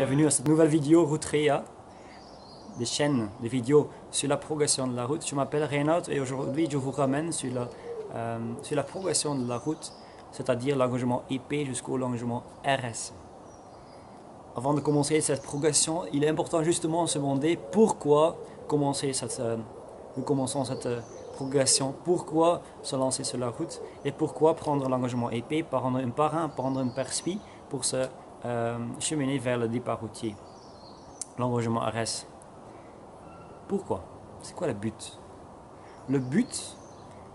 bienvenue à cette nouvelle vidéo Route Réa, des chaînes de vidéos sur la progression de la route. Je m'appelle Reinhard et aujourd'hui je vous ramène sur la progression de la route, c'est-à-dire l'engagement EP jusqu'au l'engagement RS. Avant de commencer cette progression, il est important justement de se demander pourquoi nous commençons cette progression, pourquoi se lancer sur la route et pourquoi prendre l'engagement EP, prendre un parrain, prendre un perspi pour se cheminer vers le départ routier, l'engagement RS. Pourquoi? C'est quoi le but? Le but,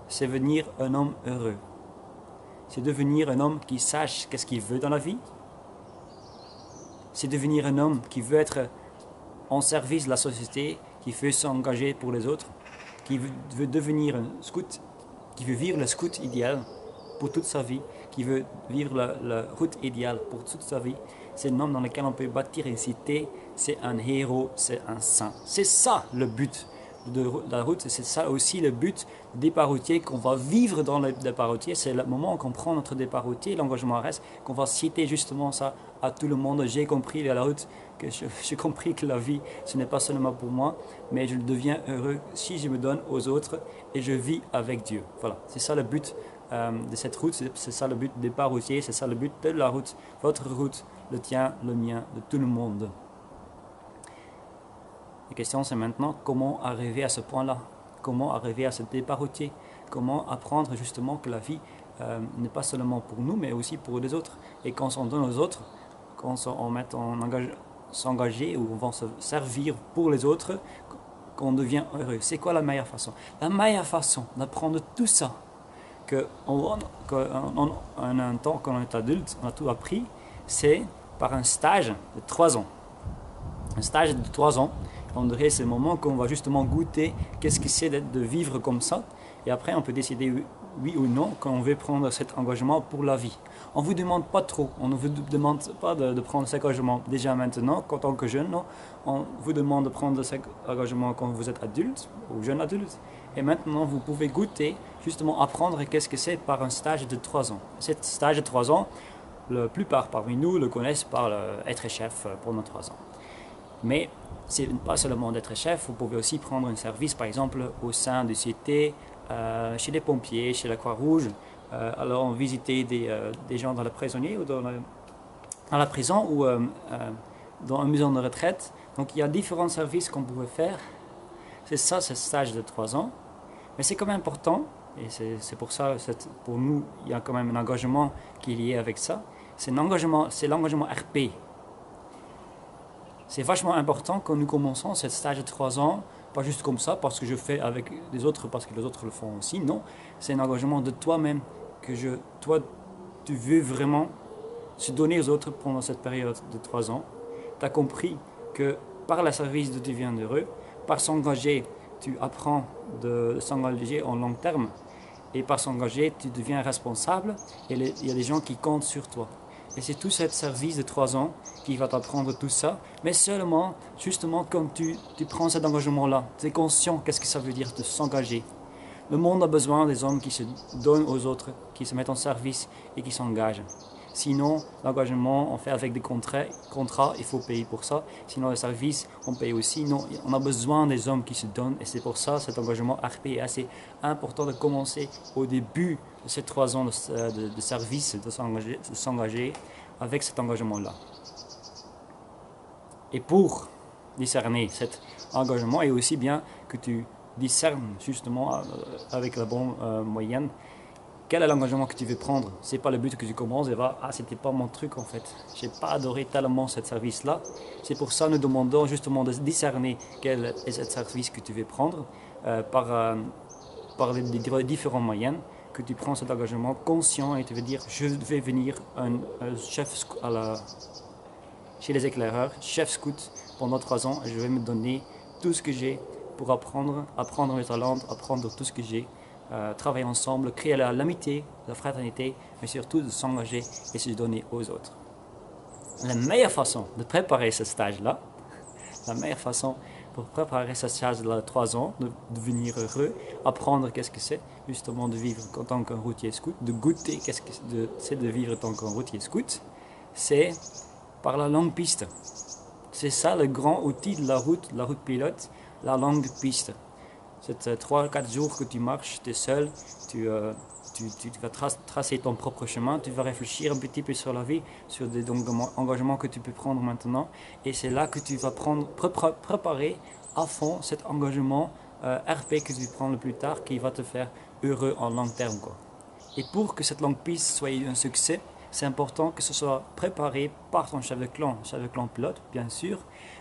c'est devenir un homme heureux. C'est devenir un homme qui sache qu'est-ce qu'il veut dans la vie. C'est devenir un homme qui veut être en service de la société, qui veut s'engager pour les autres, qui veut devenir un scout, qui veut vivre le scout idéal pour toute sa vie, qui veut vivre la route idéale pour toute sa vie. C'est un homme dans lequel on peut bâtir une cité, c'est un héros, c'est un saint. C'est ça le but de la route, c'est ça aussi le but du départ routier qu'on va vivre dans le départ routier. C'est le moment qu'on prend notre départ routier, l'engagement RS, qu'on va citer justement ça à tout le monde. J'ai compris à la route, que j'ai compris que la vie, ce n'est pas seulement pour moi, mais je deviens heureux si je me donne aux autres et je vis avec Dieu. Voilà, c'est ça le but de cette route, c'est ça le but du départ routier, c'est ça le but de la route, votre route, le tien, le mien, de tout le monde. La question c'est maintenant comment arriver à ce point-là, comment arriver à ce départ routier, comment apprendre justement que la vie n'est pas seulement pour nous mais aussi pour les autres. Et quand on donne aux autres, quand on met s'engager ou on va se servir pour les autres, qu'on devient heureux. C'est quoi la meilleure façon? La meilleure façon d'apprendre tout ça, qu'en un temps quand on est adulte, on a tout appris, c'est par un stage de 3 ans. Un stage de 3 ans, on dirait c'est le moment qu'on va justement goûter qu'est-ce que c'est de vivre comme ça. Et après, on peut décider oui ou non quand on veut prendre cet engagement pour la vie. On ne vous demande pas trop, on ne vous demande pas de prendre cet engagement déjà maintenant, en tant que jeune, non. On vous demande de prendre cet engagement quand vous êtes adulte ou jeune adulte. Et maintenant, vous pouvez goûter, justement apprendre qu'est-ce que c'est par un stage de 3 ans. Cet stage de 3 ans, la plupart parmi nous le connaissent par être chef pendant 3 ans. Mais ce n'est pas seulement d'être chef, vous pouvez aussi prendre un service, par exemple, au sein de sociétés, chez les pompiers, chez la Croix-Rouge, alors visiter des gens dans la prisonnier ou dans la prison ou dans une maison de retraite. Donc il y a différents services qu'on pouvait faire. C'est ça, ce stage de 3 ans. Mais c'est quand même important, et c'est pour ça, pour nous, il y a quand même un engagement qui est lié avec ça. C'est l'engagement RP. C'est vachement important quand nous commençons ce stage de 3 ans, pas juste comme ça, parce que je fais avec les autres, parce que les autres le font aussi. Non, c'est un engagement de toi-même, toi, tu veux vraiment se donner aux autres pendant cette période de 3 ans. Tu as compris que par le service, tu deviens heureux. Par s'engager, tu apprends de s'engager en long terme. Et par s'engager, tu deviens responsable et il y a des gens qui comptent sur toi. Et c'est tout ce service de 3 ans qui va t'apprendre tout ça. Mais seulement, justement, comme tu prends cet engagement-là, tu es conscient qu'est-ce que ça veut dire de s'engager. Le monde a besoin des hommes qui se donnent aux autres, qui se mettent en service et qui s'engagent. Sinon, l'engagement, on fait avec des contrats, il faut payer pour ça. Sinon, le service, on paye aussi. Non, on a besoin des hommes qui se donnent. Et c'est pour ça cet engagement RP est assez important de commencer au début de ces 3 ans de service, de s'engager avec cet engagement-là. Et pour discerner cet engagement, et aussi bien que tu discernes justement avec la bonne moyenne, quel est l'engagement que tu veux prendre? C'est pas le but que tu commences et c'était pas mon truc en fait. J'ai pas adoré tellement ce service-là. C'est pour ça que nous demandons justement de discerner quel est ce service que tu veux prendre par les différents moyens, que tu prends cet engagement conscient et tu veux dire je vais venir un chef chez les éclaireurs, chef scout pendant 3 ans et je vais me donner tout ce que j'ai pour apprendre mes talents, apprendre tout ce que j'ai. Travailler ensemble, créer l'amitié, la fraternité, mais surtout de s'engager et se donner aux autres. La meilleure façon de préparer ce stage-là, la meilleure façon pour préparer ce stage de 3 ans, de devenir heureux, apprendre qu'est-ce que c'est, justement de vivre en tant qu'un routier scout, de goûter qu'est-ce que c'est de vivre en tant qu'un routier scout, c'est par la longue piste. C'est ça le grand outil de la route pilote, la longue piste. C'est 3-4 jours que tu marches, tu es seul, tu vas tracer ton propre chemin, tu vas réfléchir un petit peu sur la vie, sur des engagements que tu peux prendre maintenant. Et c'est là que tu vas préparer à fond cet engagement RP que tu prends le plus tard, qui va te faire heureux en long terme, quoi. Et pour que cette longue piste soit un succès, c'est important que ce soit préparé par ton chef de clan pilote, bien sûr,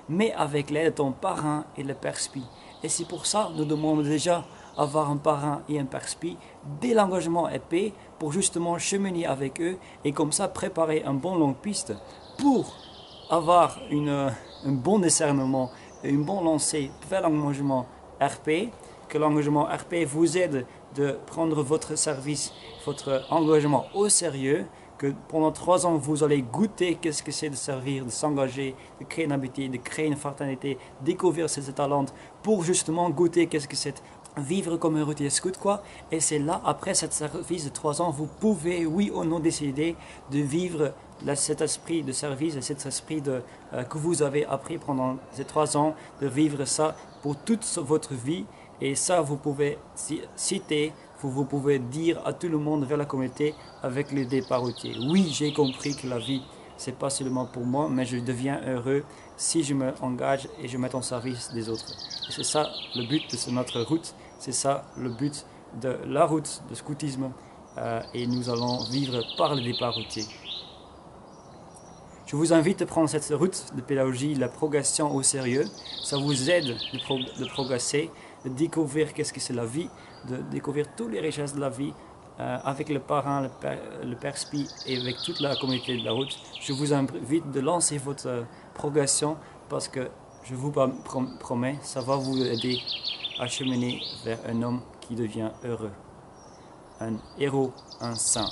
mais avec l'aide de ton parrain et le perspi. Et c'est pour ça que nous demandons déjà avoir un parrain et un perspi dès l'engagement épais pour justement cheminer avec eux et comme ça préparer un bon longue piste pour avoir un bon discernement et une bonne lancée vers l'engagement RP, que l'engagement RP vous aide de prendre votre service, votre engagement au sérieux, que pendant 3 ans, vous allez goûter qu'est-ce que c'est de servir, de s'engager, de créer une habitude, de créer une fraternité, découvrir ses talents pour justement goûter qu'est-ce que c'est vivre comme un routier scout, quoi. Et c'est là, après cette service de 3 ans, vous pouvez, oui ou non, décider de vivre cet esprit de service et cet esprit que vous avez appris pendant ces 3 ans, de vivre ça pour toute votre vie. Et ça, vous pouvez citer, vous pouvez dire à tout le monde vers la communauté avec le départ routier. Oui, j'ai compris que la vie, c'est pas seulement pour moi, mais je deviens heureux si je me engage et je mets en service des autres. Et c'est ça le but de notre route, c'est ça le but de la route de scoutisme. Et nous allons vivre par le départ routier. Je vous invite à prendre cette route de pédagogie, la progression au sérieux. Ça vous aide de progresser, de découvrir qu'est-ce que c'est la vie, de découvrir toutes les richesses de la vie avec le parrain, le perspi et avec toute la communauté de la route. Je vous invite de lancer votre progression parce que je vous promets, ça va vous aider à cheminer vers un homme qui devient heureux, un héros, un saint.